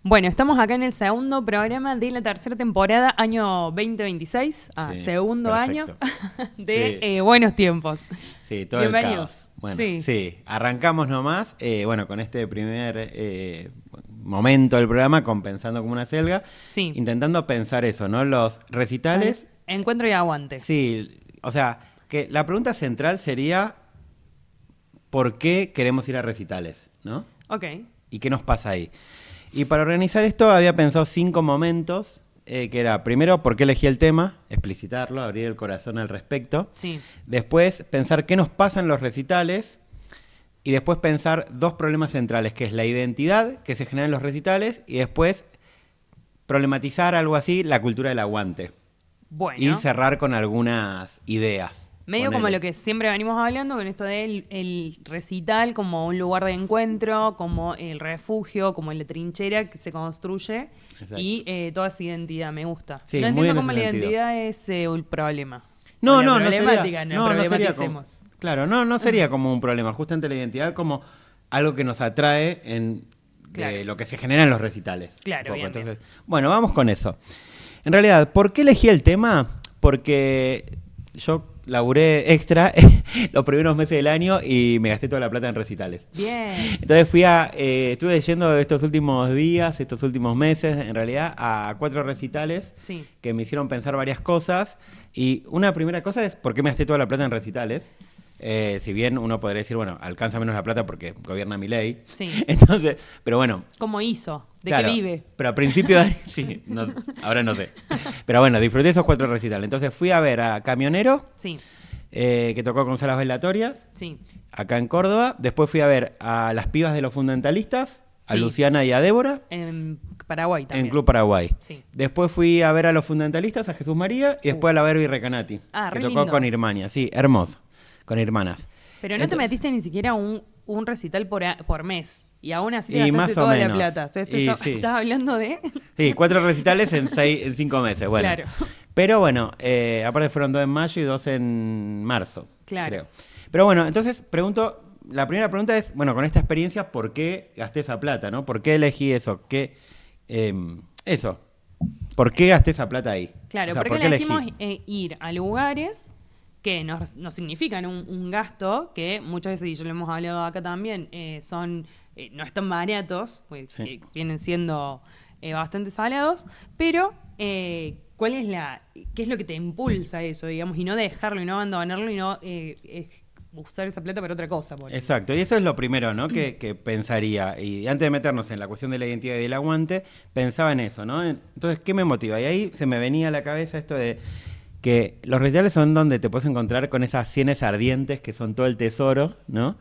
Bueno, estamos acá en el segundo programa de la tercera temporada, año 2026, Sí, segundo perfecto. año de Sí, Buenos Tiempos. sí, todo el Bienvenidos. caos. Bueno, Sí, sí, arrancamos nomás, bueno, con este primer momento del programa, con Pensando como una selga, sí. intentando pensar eso, ¿no? Los Dale. recitales, Encuentro y aguante. sí, o sea, que la pregunta central sería, ¿por qué queremos ir a recitales, ¿no? Ok, ¿Y qué nos pasa ahí? Y para organizar esto había pensado 5 momentos, que era, primero, por qué elegí el tema, explicitarlo, abrir el corazón al respecto. sí. Después, pensar qué nos pasa en los recitales. Y después pensar dos problemas centrales, que es la identidad que se genera en los recitales y después problematizar algo así, la cultura del aguante. Y Bueno, cerrar con algunas ideas. medio como lo Ponele. que siempre venimos hablando con esto del el recital como un lugar de encuentro, como el refugio, como la trinchera que se construye Exacto. y toda esa identidad, me gusta. Sí, No muy entiendo en cómo ese la sentido. identidad es el problema. O No, la no, no sería. problemática, no No, no sería como. problematicemos. Claro, no, no sería como un problema. Justamente la identidad como algo que nos atrae Claro, de lo que se genera en los recitales. Un claro, poco. bien, bien. Entonces, bueno, vamos con eso. En realidad, ¿por qué elegí el tema? Porque yo laburé extra los primeros meses del año y me gasté toda la plata en recitales. Bien, Entonces estuve yendo estos últimos días, estos últimos meses, en realidad, a 4 recitales sí. que me hicieron pensar varias cosas. Y una primera cosa es, ¿por qué me gasté toda la plata en recitales? Si bien uno podría decir, bueno, alcanza menos la plata porque gobierna mi ley. Sí. Entonces, pero bueno, ¿Cómo hizo? ¿De qué claro, vive? pero a principio de año, sí, ahora no sé. Pero bueno, disfruté esos 4 recitales. Entonces fui a ver a Camionero, Sí, que tocó con Salas Velatorias, sí, acá en Córdoba. Después fui a ver a las pibas de los fundamentalistas, a sí. Luciana y a Débora, En Paraguay en también. Club Paraguay. Sí. Después fui a ver a los fundamentalistas, a Jesús María, y Uh. después a la Verbi Recanati, Ah, que re tocó con lindo. Irmania. Sí, hermoso, con hermanas. Pero no te Entonces, metiste ni siquiera un recital por mes. Y aún así te y gastaste más o toda la menos. plata. O sea, esto Y sí. estás hablando de... Sí, 4 recitales en 5 meses, bueno. Claro, Pero bueno, aparte fueron 2 en mayo y 2 en marzo, claro. creo. Pero bueno, entonces la primera pregunta es, bueno, con esta experiencia, ¿por qué gasté esa plata, no? ¿Por qué elegí eso? Eso, ¿por qué gasté esa plata ahí? O Claro, sea, porque ¿por qué elegimos elegí? ir a lugares que nos significan un gasto que muchas veces, y ya lo hemos hablado acá también, no están baratos, pues, Sí. que vienen siendo bastante salados, pero ¿cuál es qué es lo que te impulsa eso, digamos, y no dejarlo y no abandonarlo y no usar esa plata para otra cosa, por ejemplo? Exacto, y eso es lo primero, ¿no? Que pensaría. Y antes de meternos en la cuestión de la identidad y del aguante, pensaba en eso, ¿no? Entonces, ¿qué me motiva? Y ahí se me venía a la cabeza esto de que los recitales son donde te puedes encontrar con esas sienes ardientes que son todo el tesoro, ¿no?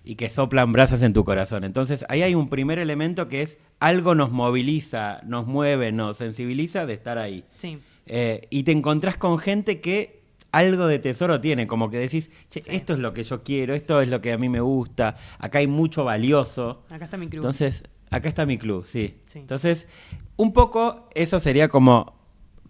Y que soplan brasas en tu corazón. Entonces, ahí hay un primer elemento que es algo nos moviliza, nos mueve, nos sensibiliza de estar ahí. Sí, Y te encontrás con gente que algo de tesoro tiene, como que decís, che, sí. esto es lo que yo quiero, esto es lo que a mí me gusta, acá hay mucho valioso. Acá está mi club. Entonces, acá está mi club, sí. Sí. Entonces, un poco eso sería como,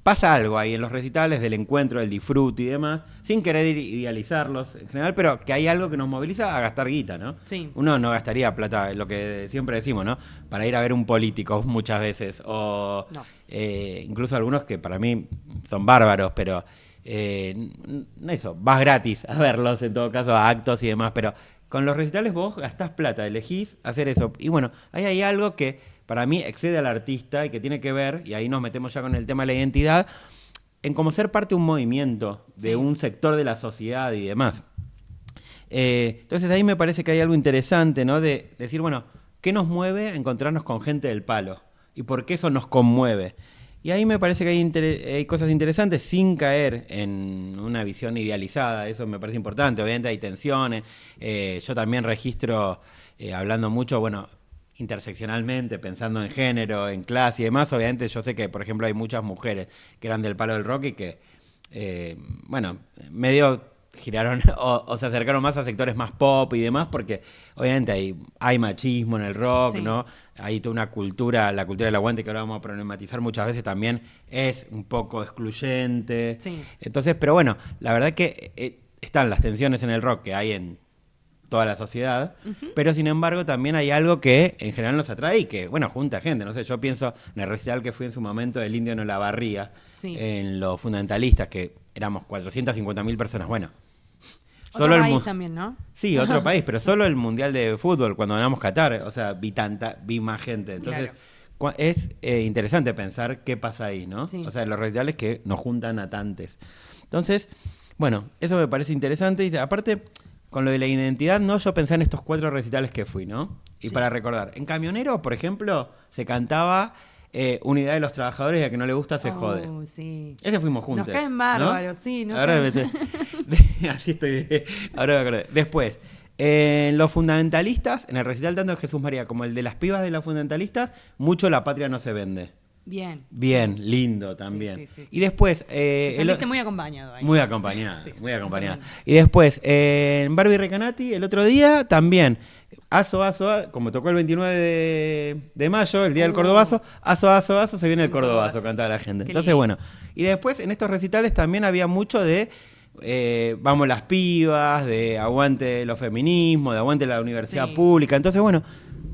pasa algo ahí en los recitales del encuentro, del disfrute y demás, sin querer idealizarlos en general, pero que hay algo que nos moviliza a gastar guita, ¿no? Sí. Uno no gastaría plata, lo que siempre decimos, ¿no? Para ir a ver un político muchas veces, o No. incluso algunos que para mí son bárbaros, pero eso, vas gratis a verlos en todo caso, a actos y demás, pero con los recitales vos gastás plata, elegís hacer eso. Y bueno, ahí hay algo que para mí excede al artista y que tiene que ver, y ahí nos metemos ya con el tema de la identidad, en cómo ser parte de un movimiento, de Sí. un sector de la sociedad y demás. Entonces ahí me parece que hay algo interesante, ¿no? De decir, bueno, ¿qué nos mueve a encontrarnos con gente del palo? ¿Y por qué eso nos conmueve? Y ahí me parece que hay cosas interesantes sin caer en una visión idealizada, eso me parece importante, obviamente hay tensiones, yo también registro, hablando mucho, bueno, interseccionalmente, pensando en género, en clase y demás, obviamente yo sé que, por ejemplo, hay muchas mujeres que eran del palo del rock y que, bueno, medio giraron o se acercaron más a sectores más pop y demás, porque obviamente hay machismo en el rock, Sí. ¿no? Hay toda una cultura, la cultura del aguante que ahora vamos a problematizar muchas veces también es un poco excluyente. Sí. Entonces, pero bueno, la verdad que están las tensiones en el rock que hay en toda la sociedad, pero sin embargo también hay algo que en general nos atrae y que, bueno, junta gente. No sé, yo pienso en el recital que fui en su momento del Indio en la Barría, Sí. en los fundamentalistas, que éramos 450.000 personas. Bueno, Otro el país también, ¿no? Sí, otro país, pero solo el Mundial de Fútbol, cuando ganamos Qatar, o sea, vi más gente. Entonces, es interesante pensar qué pasa ahí, ¿no? Sí. O sea, los recitales que nos juntan a tantos. Entonces, bueno, eso me parece interesante. Y aparte, con lo de la identidad, ¿no? Yo pensé en estos 4 recitales que fui, ¿no? Y Sí. para recordar, en Camionero, por ejemplo, se cantaba Unidad de los Trabajadores y a que no le gusta se jode. Sí. Ese fuimos juntos. Nos caen bárbaros, sí. Ahora así estoy. Ahora me acordé. Después, en los fundamentalistas, en el recital tanto de Jesús María como el de las pibas de los fundamentalistas, mucho La Patria no se vende. Bien. Bien, lindo también. Sí. Y después... Saliste muy acompañado ahí. Muy acompañada, Sí, muy acompañada. totalmente. Y después, en Barbie Recanati, el otro día, también, Aso, como tocó el 29 de mayo, el día del Cordobazo, Aso, se viene el Cordobazo, cantaba la gente. Qué Entonces, lindo. bueno, y después en estos recitales también había mucho de vamos las pibas, de aguante los feminismos, de aguante la universidad Sí. pública. Entonces, bueno,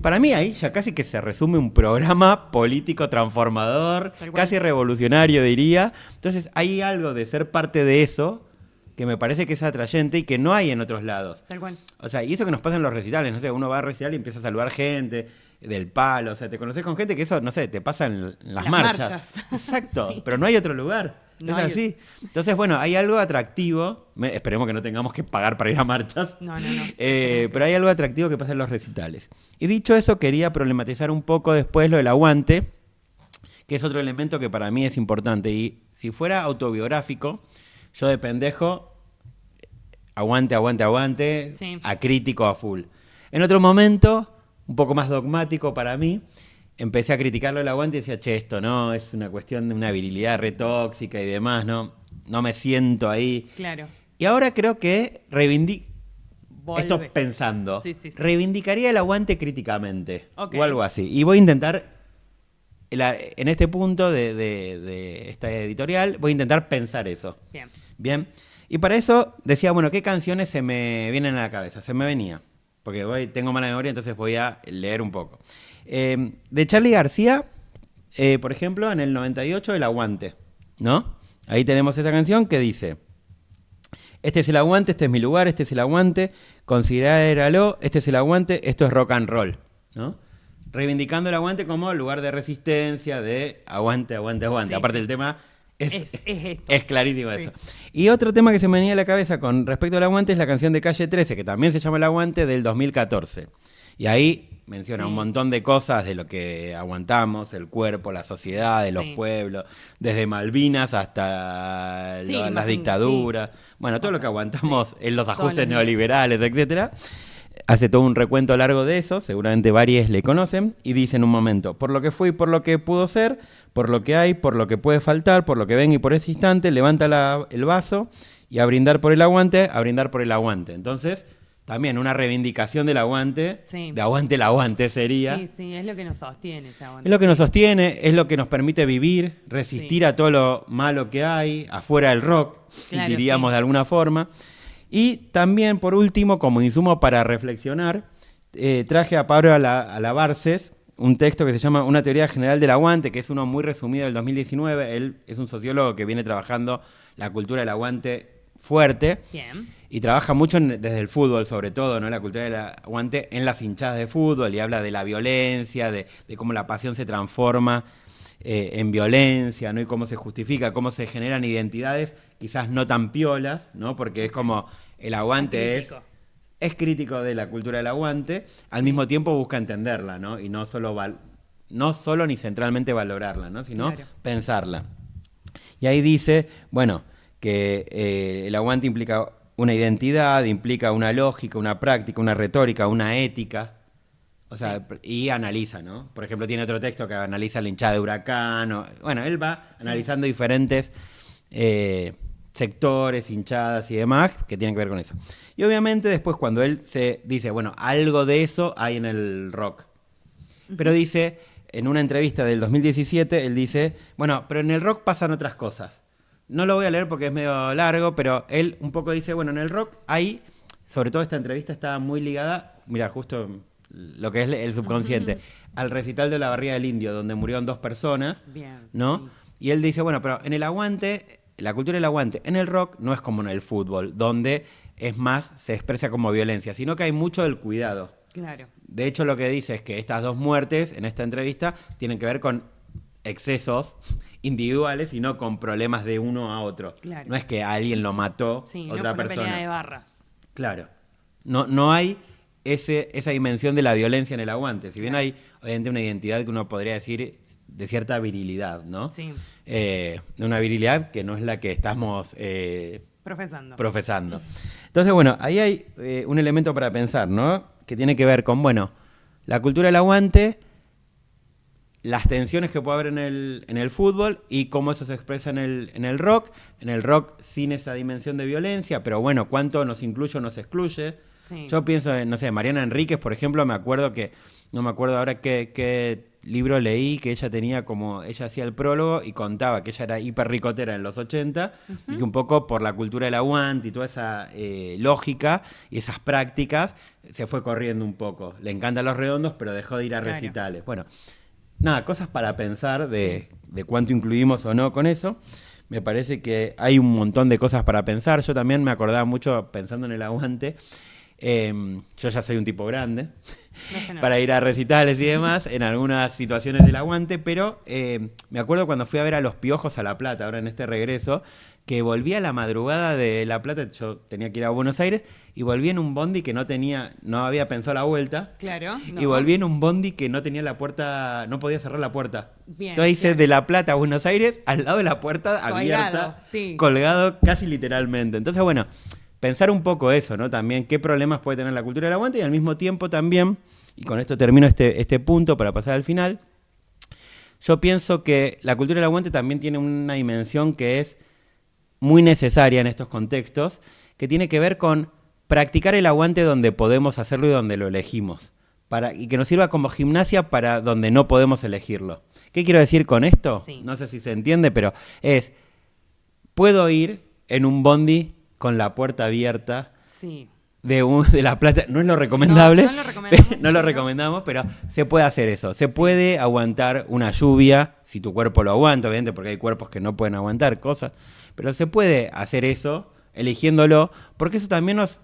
para mí ahí ya casi que se resume un programa político transformador, Tal cual. casi revolucionario, diría. Entonces, hay algo de ser parte de eso que me parece que es atrayente y que no hay en otros lados. Tal cual. O sea, y eso que nos pasa en los recitales, no sé, uno va a recital y empieza a saludar gente del palo, o sea, te conoces con gente que eso, no sé, te pasa en las marchas. Exacto, Sí. pero no hay otro lugar. No es hay así. Entonces, bueno, hay algo atractivo, esperemos que no tengamos que pagar para ir a marchas, No. pero hay algo atractivo que pasa en los recitales. Y dicho eso, quería problematizar un poco después lo del aguante, que es otro elemento que para mí es importante. Y si fuera autobiográfico, yo de pendejo, aguante, Sí. acrítico a full. En otro momento, un poco más dogmático para mí, empecé a criticarlo el aguante y decía, che, esto no, es una cuestión de una virilidad re tóxica y demás, no me siento ahí. Claro. Y ahora creo que esto Volvés. pensando, Sí. reivindicaría el aguante críticamente, Ok. o algo así. Y voy a intentar, en este punto de esta editorial, voy a intentar pensar eso. Bien. Y para eso decía, bueno, ¿qué canciones se me vienen a la cabeza? Se me venía, porque tengo mala memoria, entonces voy a leer un poco. De Charly García, por ejemplo, en el 98, El Aguante, ¿no? Ahí tenemos esa canción que dice, este es el aguante, este es mi lugar, este es el aguante, considéralo, este es el aguante, esto es rock and roll, ¿no? Reivindicando el aguante como lugar de resistencia, de aguante. Sí, Aparte sí. el tema es esto. es clarísimo Sí. eso. Y otro tema que se me venía a la cabeza con respecto al aguante es la canción de Calle 13, que también se llama El Aguante, del 2014. Y ahí menciona un montón de cosas de lo que aguantamos, el cuerpo, la sociedad, de los pueblos, desde Malvinas hasta Sí, las más dictaduras. Bueno, todo lo que aguantamos en los Todos ajustes los días. neoliberales, etcétera. Hace todo un recuento largo de eso, seguramente varios le conocen, y dice en un momento, por lo que fue y por lo que pudo ser, por lo que hay, por lo que puede faltar, por lo que venga y por ese instante, levanta el vaso y a brindar por el aguante, a brindar por el aguante. Entonces, también una reivindicación del aguante, Sí. de aguante el aguante sería. Sí, es lo que nos sostiene ese aguante. Es lo que nos sostiene, es lo que nos permite vivir, resistir a todo lo malo que hay, afuera del rock, Claro, diríamos sí. de alguna forma. Y también, por último, como insumo para reflexionar, traje a Pablo Alabarces un texto que se llama Una teoría general del aguante, que es uno muy resumido del 2019. Él es un sociólogo que viene trabajando la cultura del aguante fuerte. Bien. Y trabaja mucho desde el fútbol, sobre todo, ¿no? La cultura del aguante en las hinchadas de fútbol, y habla de la violencia, de cómo la pasión se transforma en violencia, ¿no? Y cómo se justifica, cómo se generan identidades quizás no tan piolas, ¿no? Porque es como el aguante es crítico de la cultura del aguante, al mismo tiempo busca entenderla, ¿no? Y no solo ni centralmente valorarla, ¿no? Sino pensarla. Y ahí dice, bueno, que el aguante implica una identidad, implica una lógica, una práctica, una retórica, una ética. O sea, y analiza, ¿no? Por ejemplo, tiene otro texto que analiza la hinchada de Huracán. Bueno, él va analizando diferentes sectores, hinchadas y demás que tienen que ver con eso. Y obviamente después cuando él se dice, bueno, algo de eso hay en el rock. Pero dice, en una entrevista del 2017, él dice, bueno, pero en el rock pasan otras cosas. No lo voy a leer porque es medio largo, pero él un poco dice, bueno, en el rock hay sobre todo esta entrevista estaba muy ligada, mira, justo lo que es el subconsciente, al recital de La Barriga del Indio, donde murieron 2 personas, Bien, ¿no? sí. Y él dice, bueno, pero en el aguante, la cultura del aguante, en el rock no es como en el fútbol, donde es más, se expresa como violencia, sino que hay mucho del cuidado. Claro. De hecho, lo que dice es que estas 2 muertes en esta entrevista tienen que ver con excesos individuales y no con problemas de uno a otro. Claro. No es que a alguien lo mató Sí, no otra fue una persona. pelea de barras. Claro. No hay esa dimensión de la violencia en el aguante. Si bien Claro. hay, obviamente, una identidad que uno podría decir de cierta virilidad, ¿no? Sí. Una virilidad que no es la que estamos Profesando. profesando. Entonces, bueno, ahí hay un elemento para pensar, ¿no? Que tiene que ver con, bueno, la cultura del aguante, las tensiones que puede haber en el fútbol y cómo eso se expresa en el rock. En el rock sin esa dimensión de violencia, pero bueno, cuánto nos incluye o nos excluye. Sí. Yo pienso en, no sé, Mariana Enríquez, por ejemplo, me acuerdo que, no me acuerdo ahora qué libro leí, que ella tenía como, ella hacía el prólogo y contaba que ella era hiper ricotera en los 80 y que un poco por la cultura del aguante y toda esa lógica y esas prácticas se fue corriendo un poco. Le encantan los redondos, pero dejó de ir a Claro. recitales. Bueno, nada, cosas para pensar de cuánto incluimos o no con eso. Me parece que hay un montón de cosas para pensar. Yo también me acordaba mucho pensando en el aguante. Yo ya soy un tipo grande No se nota. para ir a recitales y demás en algunas situaciones del aguante, pero me acuerdo cuando fui a ver a Los Piojos a La Plata, ahora en este regreso, que volví a la madrugada de La Plata, yo tenía que ir a Buenos Aires, y volví en un bondi que no había pensado la vuelta, Claro. y volví en un bondi que no tenía la puerta, no podía cerrar la puerta. Bien, Entonces hice bien. de La Plata a Buenos Aires, al lado de la puerta abierta, sí. colgado casi literalmente. Entonces, bueno, pensar un poco eso, ¿no? También qué problemas puede tener la cultura del aguante y al mismo tiempo también, y con esto termino este punto para pasar al final, yo pienso que la cultura del aguante también tiene una dimensión que es muy necesaria en estos contextos, que tiene que ver con practicar el aguante donde podemos hacerlo y donde lo elegimos, y que nos sirva como gimnasia para donde no podemos elegirlo. ¿Qué quiero decir con esto? Sí. No sé si se entiende, pero puedo ir en un bondi con la puerta abierta Sí. de La Plata. No es lo recomendable. No lo recomendamos, No lo pero- recomendamos, pero se puede hacer eso. Se puede aguantar una lluvia, si tu cuerpo lo aguanta, obviamente, porque hay cuerpos que no pueden aguantar cosas. Pero se puede hacer eso, eligiéndolo, porque eso también nos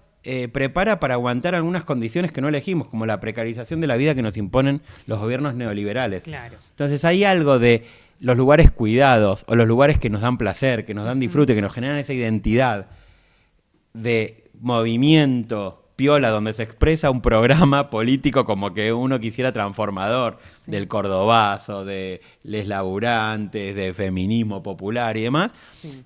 prepara para aguantar algunas condiciones que no elegimos, como la precarización de la vida que nos imponen los gobiernos neoliberales. Claro. Entonces hay algo de los lugares cuidados o los lugares que nos dan placer, que nos dan disfrute, que nos generan esa identidad de movimiento piola donde se expresa un programa político como que uno quisiera transformador, Sí. del cordobazo, de les laburantes, de feminismo popular y demás. Sí.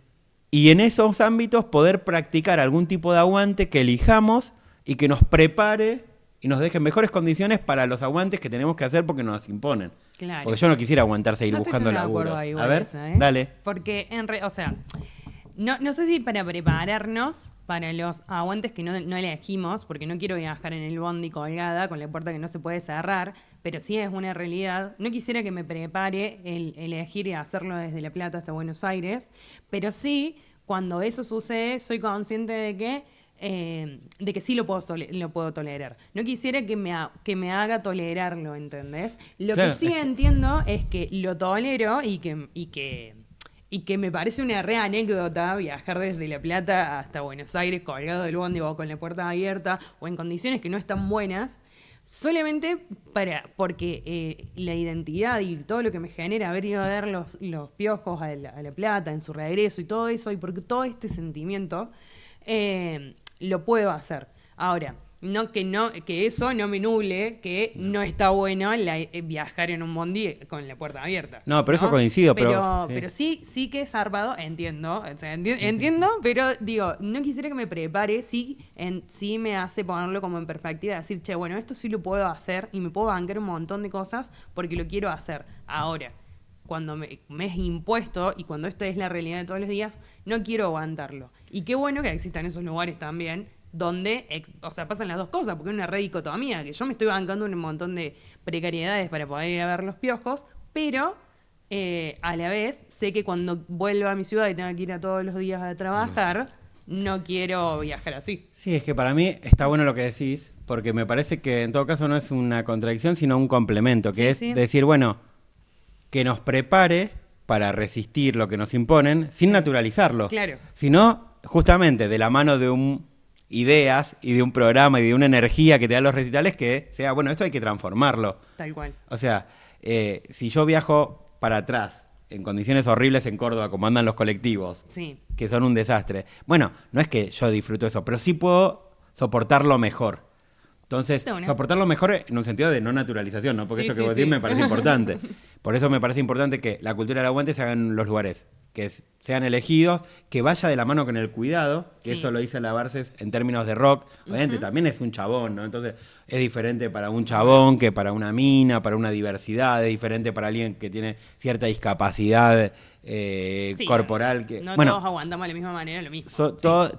Y en esos ámbitos poder practicar algún tipo de aguante que elijamos y que nos prepare y nos deje en mejores condiciones para los aguantes que tenemos que hacer porque nos imponen. Claro. Porque yo no quisiera aguantar seguir No estoy buscando tan de laburo. acuerdo ahí, A igual ver, esa, dale. Porque, o sea, no sé si para prepararnos para los aguantes que no elegimos, porque no quiero viajar en el bondi colgada con la puerta que no se puede cerrar, pero sí es una realidad. No quisiera que me prepare el elegir y hacerlo desde La Plata hasta Buenos Aires, pero sí, cuando eso sucede, soy consciente de que sí lo puedo tolerar. No quisiera que me haga tolerarlo, ¿entendés? Lo Claro, que sí es que- entiendo es que lo tolero y que me parece una re anécdota viajar desde La Plata hasta Buenos Aires colgado del bondi o con la puerta abierta o en condiciones que no están buenas, solamente porque la identidad y todo lo que me genera haber ido a ver los Piojos a La Plata en su regreso y todo eso, y porque todo este sentimiento lo puedo hacer. Ahora, que eso no me nuble, que no está bueno viajar en un bondi con la puerta abierta. No, pero eso coincido, pero- Pero sí que es zarpado, entiendo. O sea, entiendo, pero digo, no quisiera que me prepare, sí me hace ponerlo como en perspectiva, decir, che, bueno, esto sí lo puedo hacer y me puedo bancar un montón de cosas porque lo quiero hacer. Ahora, cuando me es impuesto y cuando esto es la realidad de todos los días, no quiero aguantarlo. Y qué bueno que existan esos lugares también donde, pasan las dos cosas, porque es una re dicotomía, que yo me estoy bancando un montón de precariedades para poder ir a ver los Piojos, pero a la vez sé que cuando vuelva a mi ciudad y tenga que ir a todos los días a trabajar, no quiero viajar así. Sí, es que para mí está bueno lo que decís, porque me parece que en todo caso no es una contradicción, sino un complemento, que Sí, es sí. decir, bueno, que nos prepare para resistir lo que nos imponen sin Sí. naturalizarlo. Claro. Sino justamente de la mano de ideas y de un programa y de una energía que te dan los recitales que sea, bueno, esto hay que transformarlo. Tal cual. O sea, si yo viajo para atrás, en condiciones horribles en Córdoba, como andan los colectivos, Sí. que son un desastre, bueno, no es que yo disfruto eso, pero sí puedo soportarlo mejor. Entonces, De una. soportarlo mejor en un sentido de no naturalización, ¿no? Porque Sí, esto que sí, vos decís sí. me parece importante. Por eso me parece importante que la cultura del aguante se haga en los lugares, que sean elegidos, que vaya de la mano con el cuidado, que Sí. eso lo dice la Barces en términos de rock. Obviamente Ujú. también es un chabón, ¿no? Entonces es diferente para un chabón que para una mina, para una diversidad, es diferente para alguien que tiene cierta discapacidad Sí, corporal. Que, no bueno, todos aguantamos de la misma manera lo mismo. Sí. todos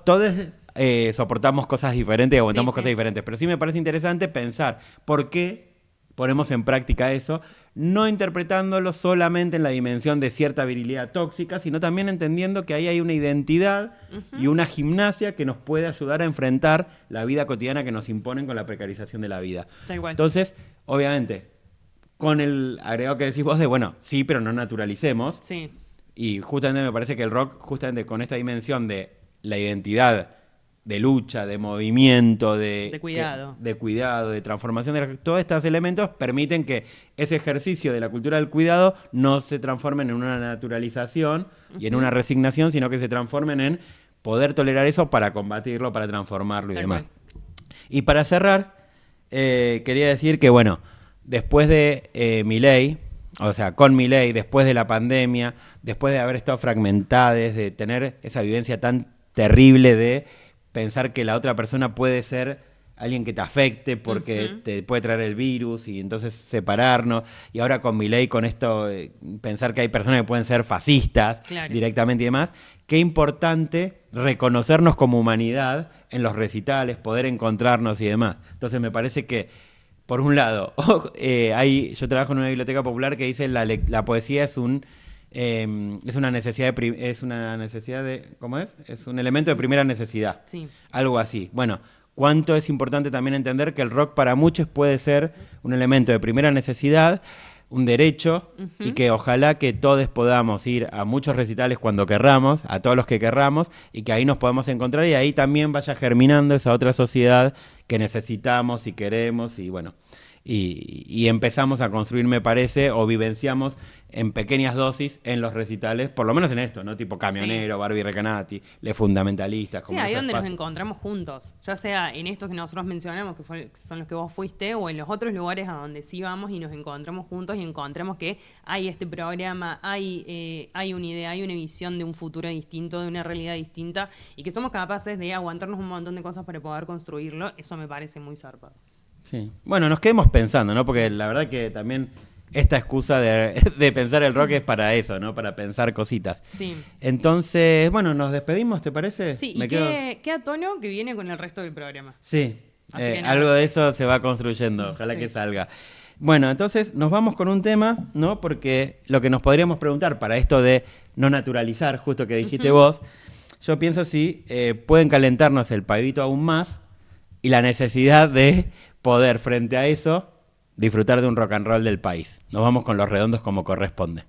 soportamos cosas diferentes y aguantamos Sí, sí. cosas diferentes, pero sí me parece interesante pensar por qué ponemos en práctica eso, no interpretándolo solamente en la dimensión de cierta virilidad tóxica, sino también entendiendo que ahí hay una identidad y una gimnasia que nos puede ayudar a enfrentar la vida cotidiana que nos imponen con la precarización de la vida. Tal cual. Entonces, obviamente, con el agregado que decís vos de, bueno, sí, pero no naturalicemos, Sí. y justamente me parece que el rock, justamente con esta dimensión de la identidad de lucha, de movimiento, De cuidado. de cuidado, de transformación, todos estos elementos permiten que ese ejercicio de la cultura del cuidado no se transformen en una naturalización y en una resignación, sino que se transformen en poder tolerar eso para combatirlo, para transformarlo y Tal demás. cual. Y para cerrar, quería decir que, bueno, después de Milei, o sea, con Milei, después de la pandemia, después de haber estado fragmentadas, de tener esa vivencia tan terrible de pensar que la otra persona puede ser alguien que te afecte porque te puede traer el virus y entonces separarnos. Y ahora con Milei, con esto, pensar que hay personas que pueden ser fascistas Claro. directamente y demás. Qué importante reconocernos como humanidad en los recitales, poder encontrarnos y demás. Entonces me parece que, por un lado, yo trabajo en una biblioteca popular que dice la poesía es una necesidad ¿cómo es? Es un elemento de primera necesidad. Sí. Algo así. Bueno, cuánto es importante también entender que el rock para muchos puede ser un elemento de primera necesidad, un derecho, y que ojalá que todos podamos ir a muchos recitales cuando querramos, a todos los que querramos, y que ahí nos podamos encontrar y ahí también vaya germinando esa otra sociedad que necesitamos y queremos y bueno. Y empezamos a construir, me parece, o vivenciamos en pequeñas dosis en los recitales, por lo menos en esto, ¿no? Tipo Camionero, Barbie Recanati, Les Fundamentalistas. Sí, Como ahí esos donde nos espacios. encontramos juntos, ya sea en estos que nosotros mencionamos, que son los que vos fuiste, o en los otros lugares a donde sí vamos y nos encontramos juntos y encontramos que hay este programa, hay una idea, hay una visión de un futuro distinto, de una realidad distinta, y que somos capaces de aguantarnos un montón de cosas para poder construirlo, eso me parece muy zarpado. Sí. Bueno, nos quedemos pensando, ¿no? Porque la verdad que también esta excusa de pensar el rock es para eso, ¿no? Para pensar cositas. Sí. Entonces, bueno, nos despedimos, ¿te parece? Sí, Me y quedo- qué a tono que viene con el resto del programa. Sí, Así que nada, algo de sí. eso se va construyendo, ojalá Sí. que salga. Bueno, entonces nos vamos con un tema, ¿no? Porque lo que nos podríamos preguntar para esto de no naturalizar, justo que dijiste vos, yo pienso si pueden calentarnos el pavito aún más y la necesidad de poder, frente a eso, disfrutar de un rock and roll del país. Nos vamos con Los Redondos como corresponde.